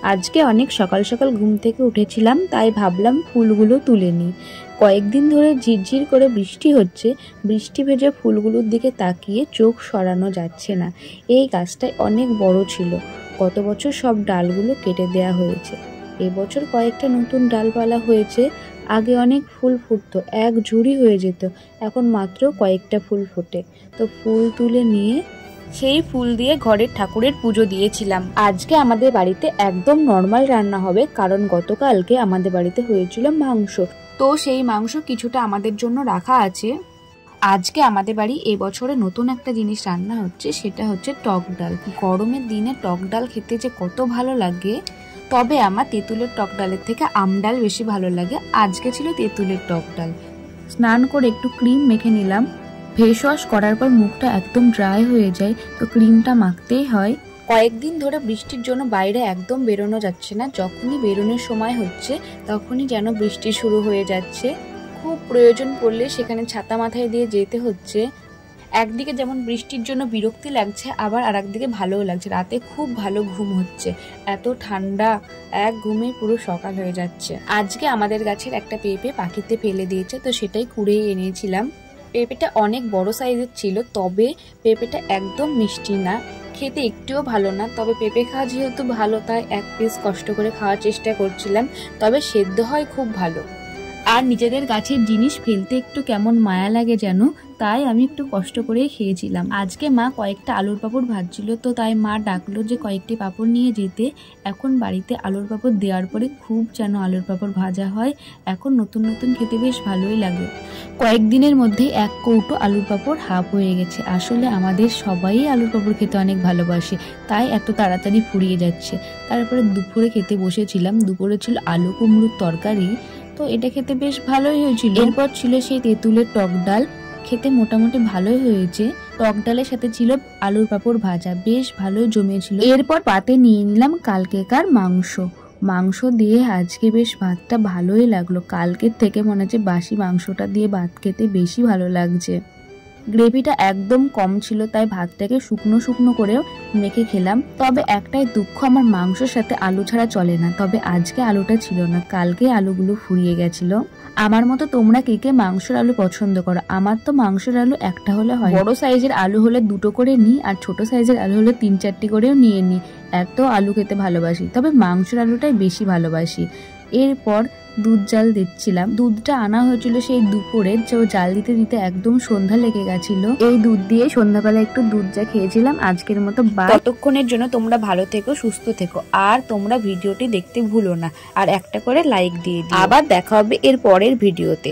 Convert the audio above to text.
আজকে অনেক সকাল সকাল ঘুম থেকে উঠেছিলাম, তাই ভাবলাম ফুলগুলো তুলে নিই। কয়েকদিন ধরে ঝিরঝির করে বৃষ্টি হচ্ছে, বৃষ্টি ভেজা ফুলগুলোর দিকে তাকিয়ে চোখ সরানো যাচ্ছে না। এই গাছটায় অনেক বড় ছিল, গত বছর সব ডালগুলো কেটে দেয়া হয়েছে। এবছর কয়েকটা নতুন ডালপালা হয়েছে। আগে অনেক ফুল ফুটতো, এক ঝুড়ি হয়ে যেত, এখন মাত্র কয়েকটা ফুল ফোটে। তো ফুল তুলে নিয়ে সেই ফুল দিয়ে ঘরের ঠাকুরের পুজো দিয়েছিলাম। আজকে আমাদের বাড়িতে একদম নর্মাল রান্না হবে, কারণ গতকালকে আমাদের বাড়িতে হয়েছিল মাংস, তো সেই মাংস কিছুটা আমাদের জন্য রাখা আছে। আজকে আমাদের বাড়ি এবছরে নতুন একটা জিনিস রান্না হচ্ছে, সেটা হচ্ছে টক ডাল। গরমের দিনে টক ডাল খেতে যে কত ভালো লাগে, তবে আমার তেঁতুলের টক ডালের থেকে আম ডাল বেশি ভালো লাগে। আজকে ছিল তেঁতুলের টক ডাল। স্নান করে একটু ক্রিম মেখে নিলাম। ফেস ওয়াশ করার পর মুখটা একদম ড্রাই হয়ে যায়, তো ক্রিমটা মাখতেই হয়। কয়েকদিন ধরে বৃষ্টির জন্য বাইরে একদম বেরোনো যাচ্ছে না। যখনই বেরোনোর সময় হচ্ছে তখনই যেন বৃষ্টি শুরু হয়ে যাচ্ছে। খুব প্রয়োজন পড়লে সেখানে ছাতা মাথায় দিয়ে যেতে হচ্ছে। একদিকে যেমন বৃষ্টির জন্য বিরক্তি লাগছে, আবার আর একদিকে ভালোও লাগছে। রাতে খুব ভালো ঘুম হচ্ছে, এত ঠান্ডা, এক ঘুমে পুরো সকাল হয়ে যাচ্ছে। আজকে আমাদের গাছের একটা পেঁপে পাখিতে ফেলে দিয়েছে, তো সেটাই কুড়িয়ে এনেছিলাম। পেঁপেটা অনেক বড় সাইজের ছিল, তবে পেঁপেটা একদম মিষ্টি না, খেতে একটুও ভালো না। তবে পেঁপে খাওয়া যেহেতু ভালো, তাই এক পিস কষ্ট করে খাওয়ার চেষ্টা করছিলাম। তবে সেদ্ধ হয় খুব ভালো। আর নিজেদের গাছের জিনিস ফেলতে একটু কেমন মায়া লাগে যেন, তাই আমি একটু কষ্ট করেই খেয়েছিলাম। আজকে মা কয়েকটা আলুর পাঁপড় ভাজছিল, তো তাই মা ডাকলো যে কয়েকটি পাঁপড় নিয়ে যেতে। এখন বাড়িতে আলুর পাঁপড় দেওয়ার পরে খুব যেন আলুর পাঁপড় ভাজা হয়। এখন নতুন নতুন খেতে বেশ ভালোই লাগে। কয়েকদিনের মধ্যেই এক কৌটো আলুর পাঁপড় হাফ হয়ে গেছে। আসলে আমাদের সবাই আলুর পাঁপড় খেতে অনেক ভালোবাসে, তাই এত তাড়াতাড়ি ফুরিয়ে যাচ্ছে। তারপরে দুপুরে খেতে বসেছিলাম। দুপুরে ছিল আলু কুমড়োর তরকারি, তো এটা খেতে বেশ ভালোই হয়েছিল। এরপর ছিল সেই তেঁতুলের টক ডাল, খেতে মোটামুটি ভালোই হয়েছে। টক ডালের সাথে ছিল আলুর পাঁপড় ভাজা, বেশ ভালোই জমেছিল। এরপর পাতে নিয়ে নিলাম কালকেকার মাংস। মাংস দিয়ে আজকে বেশ ভাতটা ভালোই লাগলো। কালকের থেকে মনে হচ্ছে বাসি মাংসটা দিয়ে ভাত খেতে বেশি ভালো লাগছে। গ্রেভিটা একদম কম ছিল, তাই ভাতটাকে শুকনো শুকনো করেও মেখে খেলাম। তবে একটাই দুঃখ, আমার মাংসের সাথে আলু ছাড়া চলে না। তবে আজকে আলুটা ছিল না, কালকে আলুগুলো ফুরিয়ে গেছিল। আমার মতো তোমরা কে কে মাংসের আলু পছন্দ করো? আমার তো মাংসের আলু একটা হলে হয়, বড় সাইজের আলু হলে দুটো করে নিই, আর ছোট সাইজের আলু হলে 3-4টি করেও নিয়ে নিই। এত আলু খেতে ভালোবাসি, তবে মাংসের আলুটাই বেশি ভালোবাসি। এরপর দুধ জাল দিচ্ছিলাম। দুধটা আনা হয়েছিল সেই দুপুরে, জাল দিতে দিতে একদম সন্ধ্যা লেগে গেছিল। এই দুধ দিয়ে সন্ধ্যাবেলা একটু দুধ চা খেয়েছিলাম। আজকের মতো ততক্ষণের জন্য তোমরা ভালো থেকো, সুস্থ থেকো, আর তোমরা ভিডিওটি দেখতে ভুলো না, আর একটা করে লাইক দিয়ে দিও। আবার দেখা হবে এর পরের ভিডিওতে।